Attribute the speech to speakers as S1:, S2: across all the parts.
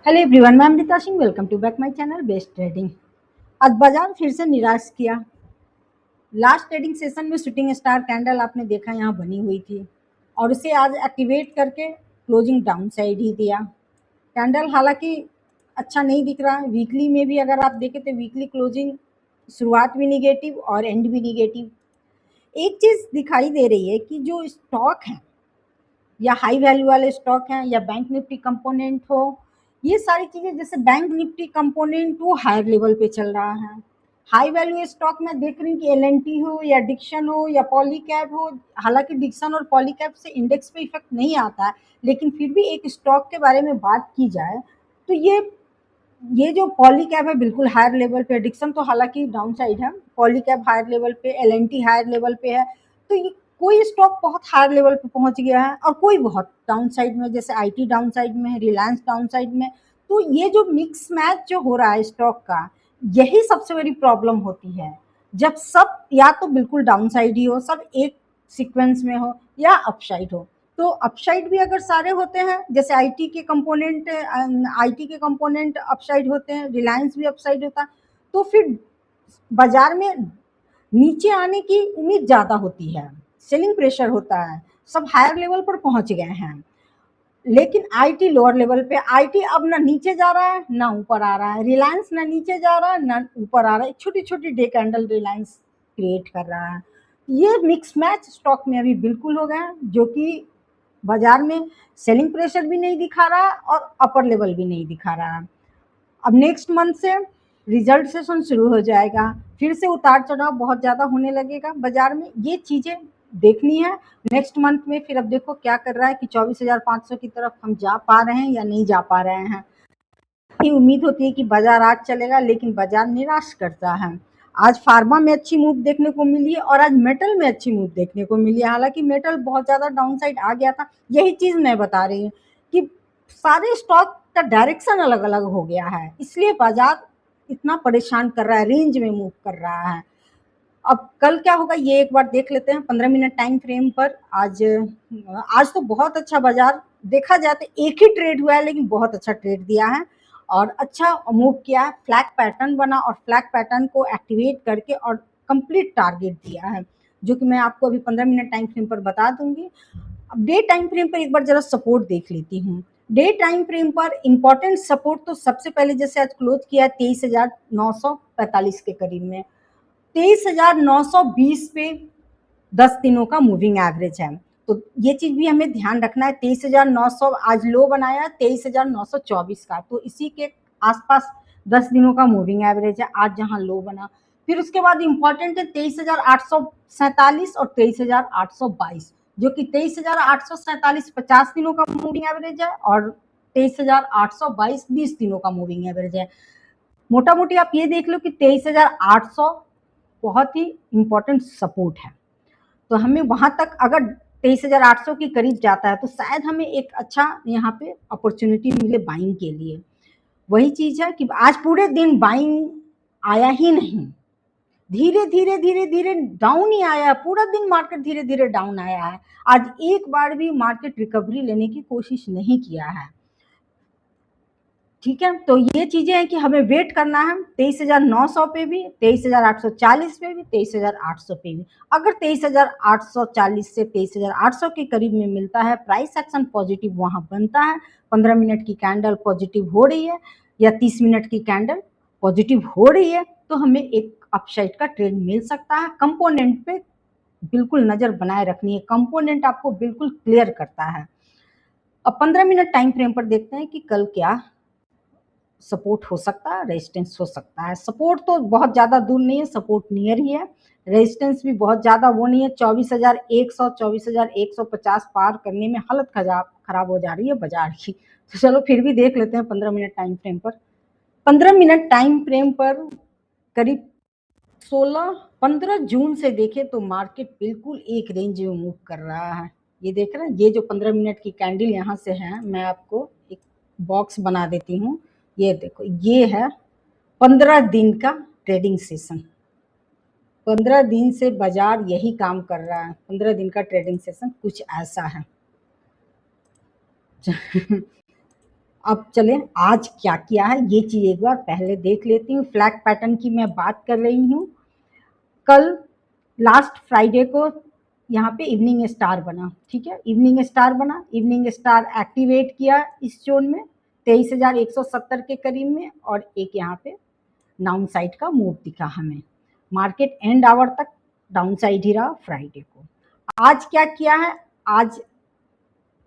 S1: Hello everyone, मैं Amrita Singh. Welcome to back my channel best trading. आज बाजार फिर से निराश किया। लास्ट ट्रेडिंग सेशन में शूटिंग स्टार कैंडल आपने देखा यहाँ बनी हुई थी और उसे आज एक्टिवेट करके क्लोजिंग डाउन साइड ही दिया। कैंडल हालांकि अच्छा नहीं दिख रहा है। वीकली में भी अगर आप देखें तो वीकली क्लोजिंग शुरुआत भी निगेटिव और एंड भी निगेटिव। एक चीज़ दिखाई दे रही है कि जो स्टॉक है या हाई वैल्यू वाले स्टॉक हैं या बैंक निफ्टी कंपोनेंट हो, ये सारी चीज़ें जैसे बैंक निफ्टी कंपोनेंट वो हायर लेवल पे चल रहा है। हाई वैल्यू स्टॉक में देख रही हूँ कि एल हो या डिक्शन हो या पॉलीकैब हो। हालांकि डिक्शन और पॉलीकैब से इंडेक्स पे इफेक्ट नहीं आता है, लेकिन फिर भी एक स्टॉक के बारे में बात की जाए तो ये जो पॉलीकैब है बिल्कुल हायर लेवल पे। डिक्शन तो हालांकि डाउन साइड है, पॉलीकैब हायर लेवल पे, एल हायर लेवल पे है। तो ये कोई स्टॉक बहुत हायर लेवल पे पहुंच गया है और कोई बहुत डाउन साइड में, जैसे आईटी डाउन साइड में है, रिलायंस डाउन साइड में। तो ये जो मिक्स मैच जो हो रहा है स्टॉक का, यही सबसे बड़ी प्रॉब्लम होती है। जब सब या तो बिल्कुल डाउन साइड ही हो, सब एक सीक्वेंस में हो, या अपसाइड हो। तो अपसाइड भी अगर सारे होते हैं, जैसे आईटी के कंपोनेंट अपसाइड होते हैं, रिलायंस भी अपसाइड होता है, तो फिर बाजार में नीचे आने की उम्मीद ज़्यादा होती है, सेलिंग प्रेशर होता है, सब हायर लेवल पर पहुंच गए हैं। लेकिन आईटी लोअर लेवल पे, आईटी अब ना नीचे जा रहा है ना ऊपर आ रहा है, रिलायंस ना नीचे जा रहा है ना ऊपर आ रहा है, छोटी छोटी डे कैंडल रिलायंस क्रिएट कर रहा है। ये मिक्स मैच स्टॉक में अभी बिल्कुल हो गया, जो कि बाजार में सेलिंग प्रेशर भी नहीं दिखा रहा और अपर लेवल भी नहीं दिखा रहा। अब नेक्स्ट मंथ से रिजल्ट सेशन शुरू हो जाएगा, फिर से उतार चढ़ाव बहुत ज़्यादा होने लगेगा बाजार में। ये चीज़ें देखनी है नेक्स्ट मंथ में। फिर अब देखो क्या कर रहा है कि 24,500 की तरफ हम जा पा रहे हैं या नहीं जा पा रहे हैं। ये उम्मीद होती है कि बाजार आज चलेगा, लेकिन बाजार निराश करता है। आज फार्मा में अच्छी मूव देखने को मिली है और आज मेटल में अच्छी मूव देखने को मिली है। हालांकि मेटल बहुत ज़्यादा डाउन साइड आ गया था। यही चीज़ मैं बता रही हूँ कि सारे स्टॉक का डायरेक्शन अलग अलग हो गया है, इसलिए बाजार इतना परेशान कर रहा है, रेंज में मूव कर रहा है। अब कल क्या होगा ये एक बार देख लेते हैं 15 मिनट टाइम फ्रेम पर। आज तो बहुत अच्छा बाजार देखा जाए तो एक ही ट्रेड हुआ है, लेकिन बहुत अच्छा ट्रेड दिया है और अच्छा मूव किया है। फ्लैग पैटर्न बना और फ्लैग पैटर्न को एक्टिवेट करके और कंप्लीट टारगेट दिया है, जो कि मैं आपको अभी 15 मिनट टाइम फ्रेम पर बता दूंगी। अब डे टाइम फ्रेम पर एक बार जरा सपोर्ट देख लेती हूँ। डे टाइम फ्रेम पर इंपॉर्टेंट सपोर्ट तो सबसे पहले जैसे आज क्लोज किया 23,945 के करीब में, 23,920 पे 10 दिनों का मूविंग एवरेज है। तो ये चीज भी हमें ध्यान रखना है। 23,900 आज लो बनाया, 23,924 का, तो इसी के आसपास 10 दिनों का मूविंग एवरेज है आज जहां लो बना। फिर उसके बाद इंपॉर्टेंट है 23,847 और 23,822, जो कि 23,847 50 दिनों का मूविंग एवरेज है और 23,822 20 दिनों का मूविंग एवरेज है। मोटा मोटी आप ये देख लो कि 23,800 बहुत ही इंपॉर्टेंट सपोर्ट है। तो हमें वहां तक अगर 23,800 के करीब जाता है तो शायद हमें एक अच्छा यहाँ पे अपॉर्चुनिटी मिले बाइंग के लिए। वही चीज है कि आज पूरे दिन बाइंग आया ही नहीं, धीरे धीरे धीरे धीरे डाउन ही आया, पूरा दिन मार्केट धीरे धीरे डाउन आया है। आज एक बार भी मार्केट रिकवरी लेने की कोशिश नहीं किया है। ठीक है, तो ये चीजें हैं कि हमें वेट करना है 23,900 पे भी, 23,840 पे भी, 23,800 पे भी। अगर 23,840 से 23,800 के करीब में मिलता है, प्राइस एक्शन पॉजिटिव वहां बनता है, 15 मिनट की कैंडल पॉजिटिव हो रही है या 30 मिनट की कैंडल पॉजिटिव हो रही है, तो हमें एक अपसाइड का ट्रेड मिल सकता है। कंपोनेंट पे बिल्कुल नजर बनाए रखनी है, कंपोनेंट आपको बिल्कुल क्लियर करता है। अब 15 मिनट टाइम फ्रेम पर देखते हैं कि कल क्या सपोर्ट हो सकता है, रेजिस्टेंस हो सकता है। सपोर्ट तो बहुत ज़्यादा दूर नहीं है, सपोर्ट नियर ही है। रेजिस्टेंस भी बहुत ज़्यादा वो नहीं है। 24,100 24,150 पार करने में हालत खराब हो जा रही है बाजार की। तो चलो फिर भी देख लेते हैं 15 मिनट टाइम फ्रेम पर। 15 मिनट टाइम फ्रेम पर करीब 15 जून से देखें तो मार्केट बिल्कुल एक रेंज में मूव कर रहा है। ये देख रहे हैं, ये जो 15 मिनट की कैंडल यहाँ से है, मैं आपको एक बॉक्स बना देती हूँ। ये देखो, ये है 15 दिन का ट्रेडिंग सेशन। 15 दिन से बाजार यही काम कर रहा है। 15 दिन का ट्रेडिंग सेशन कुछ ऐसा है। अब चले आज क्या किया है ये चीज एक बार पहले देख लेती हूँ। फ्लैग पैटर्न की मैं बात कर रही हूँ। कल लास्ट फ्राइडे को यहाँ पे इवनिंग स्टार बना, ठीक है, इवनिंग स्टार बना, इवनिंग स्टार एक्टिवेट किया इस जोन में 23,170 के करीब में, और एक यहाँ पे डाउन साइड का मूव दिखा हमें। मार्केट एंड आवर तक डाउन साइड ही रहा फ्राइडे को। आज क्या किया है, आज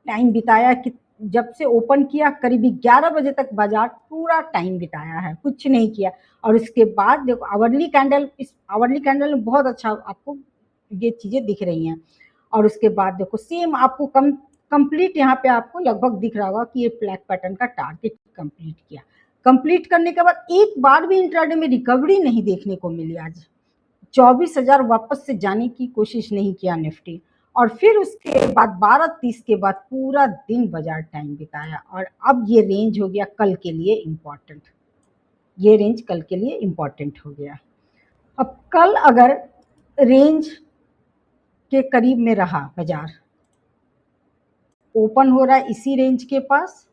S1: टाइम बिताया कि जब से ओपन किया करीब 11 बजे तक बाजार पूरा टाइम बिताया है, कुछ नहीं किया। और इसके बाद देखो आवरली कैंडल, इस आवरली कैंडल में बहुत अच्छा आपको ये चीजें दिख रही हैं। और उसके बाद देखो सेम आपको कंप्लीट यहाँ पे आपको लगभग दिख रहा होगा कि ये फ्लैग पैटर्न का टारगेट कंप्लीट किया। कंप्लीट करने के बाद एक बार भी इंट्राडे में रिकवरी नहीं देखने को मिली। आज 24,000 वापस से जाने की कोशिश नहीं किया निफ्टी। और फिर उसके बाद 12:30 के बाद पूरा दिन बाजार टाइम बिताया। और अब ये रेंज हो गया कल के लिए इम्पोर्टेंट, ये रेंज कल के लिए इम्पोर्टेंट हो गया। अब कल अगर रेंज के करीब में रहा बाजार, ओपन हो रहा है इसी रेंज के पास,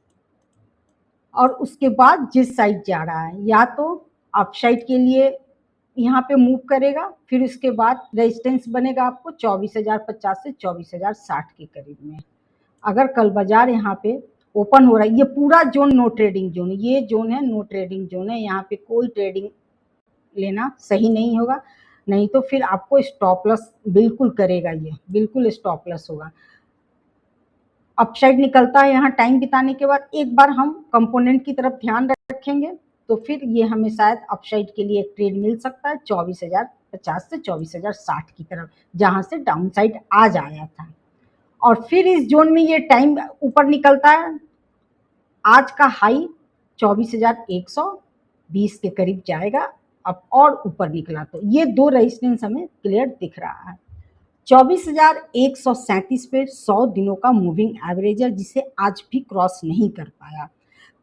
S1: और उसके बाद जिस साइड जा रहा है या तो अपसाइड के लिए यहाँ पे मूव करेगा, फिर उसके बाद रेजिस्टेंस बनेगा आपको 24,050 से 24,060 के करीब में। अगर कल बाजार यहाँ पे ओपन हो रहा है, ये पूरा जोन नो ट्रेडिंग जोन, ये जोन है नो ट्रेडिंग जोन है, यहाँ पे कोई ट्रेडिंग लेना सही नहीं होगा, नहीं तो फिर आपको स्टॉप लॉस बिल्कुल करेगा, ये बिल्कुल स्टॉप लॉस होगा। अपसाइड निकलता है यहाँ टाइम बिताने के बाद, एक बार हम कंपोनेंट की तरफ ध्यान रखेंगे तो फिर ये हमें शायद अपसाइड के लिए एक ट्रेड मिल सकता है 24,050 से 24,060 की तरफ, जहां से डाउन साइड आज आया था। और फिर इस जोन में ये टाइम ऊपर निकलता है, आज का हाई 24,120 के करीब जाएगा। अब और ऊपर निकला तो ये दो रेजिस्टेंस हमें क्लियर दिख रहा है। 24,137 पे 100 दिनों का मूविंग एवरेज है, जिसे आज भी क्रॉस नहीं कर पाया।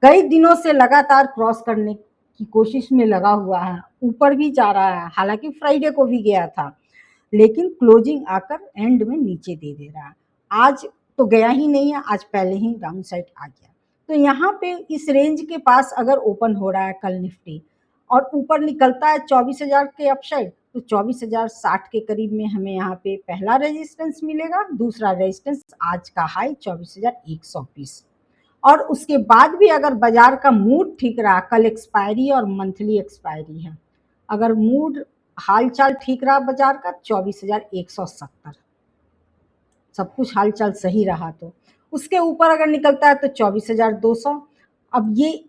S1: कई दिनों से लगातार क्रॉस करने की कोशिश में लगा हुआ है, ऊपर भी जा रहा है, हालांकि फ्राइडे को भी गया था, लेकिन क्लोजिंग आकर एंड में नीचे दे दे रहा है। आज तो गया ही नहीं है, आज पहले ही डाउन साइड आ गया। तो यहाँ पे इस रेंज के पास अगर ओपन हो रहा है कल निफ्टी और ऊपर निकलता है 24,000 के अपसाइड, तो 24,060 के करीब में हमें यहाँ पे पहला रेजिस्टेंस मिलेगा, दूसरा रेजिस्टेंस आज का हाई 24,120। और उसके बाद भी अगर बाजार का मूड ठीक रहा, कल एक्सपायरी और मंथली एक्सपायरी है, अगर मूड हालचाल ठीक रहा बाजार का 24,170, सब कुछ हालचाल सही रहा तो उसके ऊपर अगर निकलता है तो 24,200। अब ये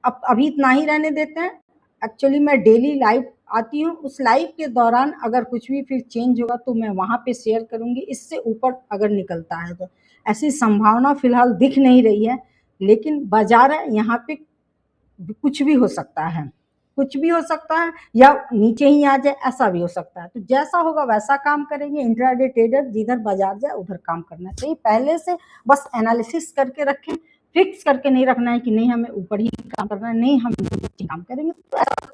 S1: अभी इतना ही रहने देते हैं। एक्चुअली मैं डेली लाइव आती हूँ, उस लाइव के दौरान अगर कुछ भी फिर चेंज होगा तो मैं वहाँ पे शेयर करूँगी। इससे ऊपर अगर निकलता है तो ऐसी संभावना फिलहाल दिख नहीं रही है, लेकिन बाजार है यहाँ पे कुछ भी हो सकता है, कुछ भी हो सकता है, या नीचे ही आ जाए ऐसा भी हो सकता है। तो जैसा होगा वैसा काम करेंगे। इंट्राडे ट्रेडर जिधर बाजार जाए उधर काम करना चाहिए, पहले से बस एनालिसिस करके रखें, फिक्स करके नहीं रखना है कि नहीं हमें ऊपर ही काम करना है, नहीं हम नीचे काम करेंगे, तो ऐसा।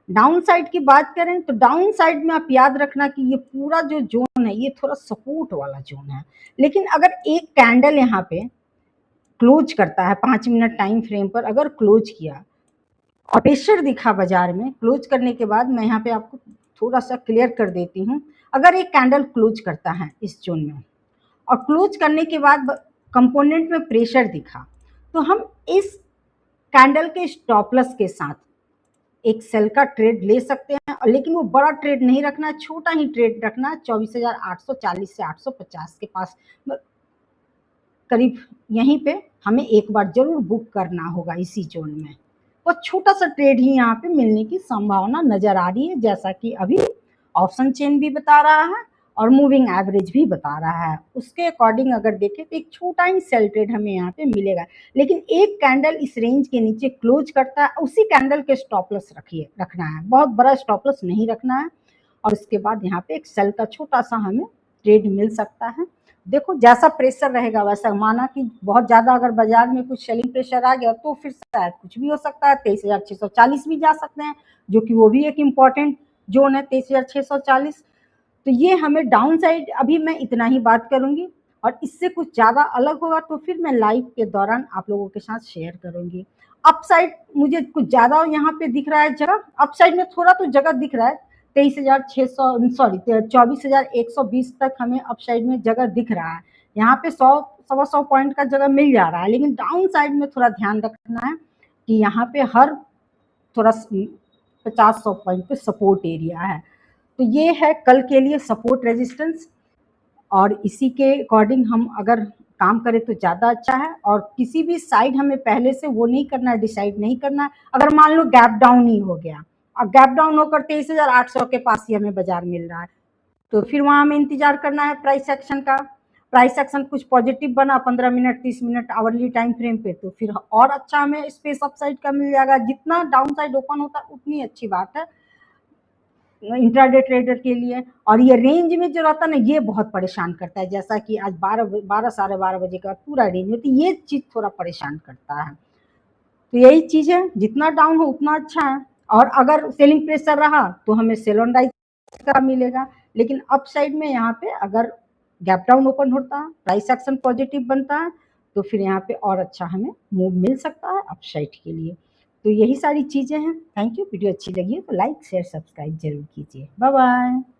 S1: डाउन साइड की बात करें तो डाउन साइड में आप याद रखना कि ये पूरा जो जोन है ये थोड़ा सपोर्ट वाला जोन है, लेकिन अगर एक कैंडल यहाँ पे क्लोज करता है 5 मिनट टाइम फ्रेम पर, अगर क्लोज किया और प्रेशर दिखा बाजार में, क्लोज करने के बाद मैं यहाँ पे आपको थोड़ा सा क्लियर कर देती हूँ। अगर एक कैंडल क्लोज करता है इस जोन में और क्लोज करने के बाद कंपोनेंट में प्रेशर दिखा, तो हम इस कैंडल के स्टॉप लॉस के साथ एक सेल का ट्रेड ले सकते हैं, लेकिन वो बड़ा ट्रेड नहीं रखना, छोटा ही ट्रेड रखना। 24,840 से 850 के पास करीब यहीं पे हमें एक बार जरूर बुक करना होगा इसी जोन में, और छोटा सा ट्रेड ही यहाँ पे मिलने की संभावना नजर आ रही है, जैसा कि अभी ऑप्शन चेन भी बता रहा है और मूविंग एवरेज भी बता रहा है। उसके अकॉर्डिंग अगर देखें तो एक छोटा ही सेल ट्रेड हमें यहाँ पे मिलेगा, लेकिन एक कैंडल इस रेंज के नीचे क्लोज करता है, उसी कैंडल के स्टॉप लॉस रखना है, बहुत बड़ा स्टॉप लॉस नहीं रखना है। और उसके बाद यहाँ पे एक सेल का छोटा सा हमें ट्रेड मिल सकता है। देखो जैसा प्रेशर रहेगा वैसा, माना कि बहुत ज़्यादा अगर बाजार में कुछ सेलिंग प्रेशर आ गया तो फिर शायद कुछ भी हो सकता है, 23,640 भी जा सकते हैं, जो कि वो भी एक इम्पॉर्टेंट जोन है 23,640। तो ये हमें डाउन साइड, अभी मैं इतना ही बात करूंगी। और इससे कुछ ज़्यादा अलग होगा तो फिर मैं लाइव के दौरान आप लोगों के साथ शेयर करूँगी। अपसाइड मुझे कुछ ज़्यादा यहाँ पे दिख रहा है जगह, अपसाइड में थोड़ा तो जगह दिख रहा है, 23,600 सॉरी 24,120 तक हमें अपसाइड में जगह दिख रहा है। यहाँ पे 100 सवा 100 पॉइंट का जगह मिल जा रहा है, लेकिन डाउन साइड में थोड़ा ध्यान रखना है कि यहाँ पे हर थोड़ा 50-100 पॉइंट पे सपोर्ट एरिया है। तो ये है कल के लिए सपोर्ट रेजिस्टेंस, और इसी के अकॉर्डिंग हम अगर काम करें तो ज़्यादा अच्छा है। और किसी भी साइड हमें पहले से वो नहीं करना है, डिसाइड नहीं करना है। अगर मान लो गैप डाउन ही हो गया और गैप डाउन होकर 23,800 के पास ही हमें बाजार मिल रहा है, तो फिर वहाँ हमें इंतजार करना है प्राइस एक्शन का। प्राइस एक्शन कुछ पॉजिटिव बना 15 minute 30 minute hourly time frame पे, तो फिर और अच्छा हमें स्पेस अपसाइड का मिल जाएगा। जितना डाउन साइड ओपन होता है उतनी अच्छी बात है इंट्राडे ट्रेडर के लिए। और ये रेंज में जो रहता है ना, ये बहुत परेशान करता है, जैसा कि आज 12 साढ़े 12 बजे का पूरा रेंज में, तो ये चीज़ थोड़ा परेशान करता है। तो यही चीज़ है, जितना डाउन हो उतना अच्छा है। और अगर सेलिंग प्रेशर रहा तो हमें सेल ऑन राइज का मिलेगा, लेकिन अप साइड में यहाँ पे अगर गैप डाउन ओपन होता है, प्राइस एक्शन पॉजिटिव बनता है, तो फिर यहाँ पे और अच्छा हमें मूव मिल सकता है अप साइड के लिए। तो यही सारी चीज़ें हैं। Thank you. वीडियो अच्छी लगी है तो लाइक शेयर सब्सक्राइब जरूर कीजिए। Bye bye.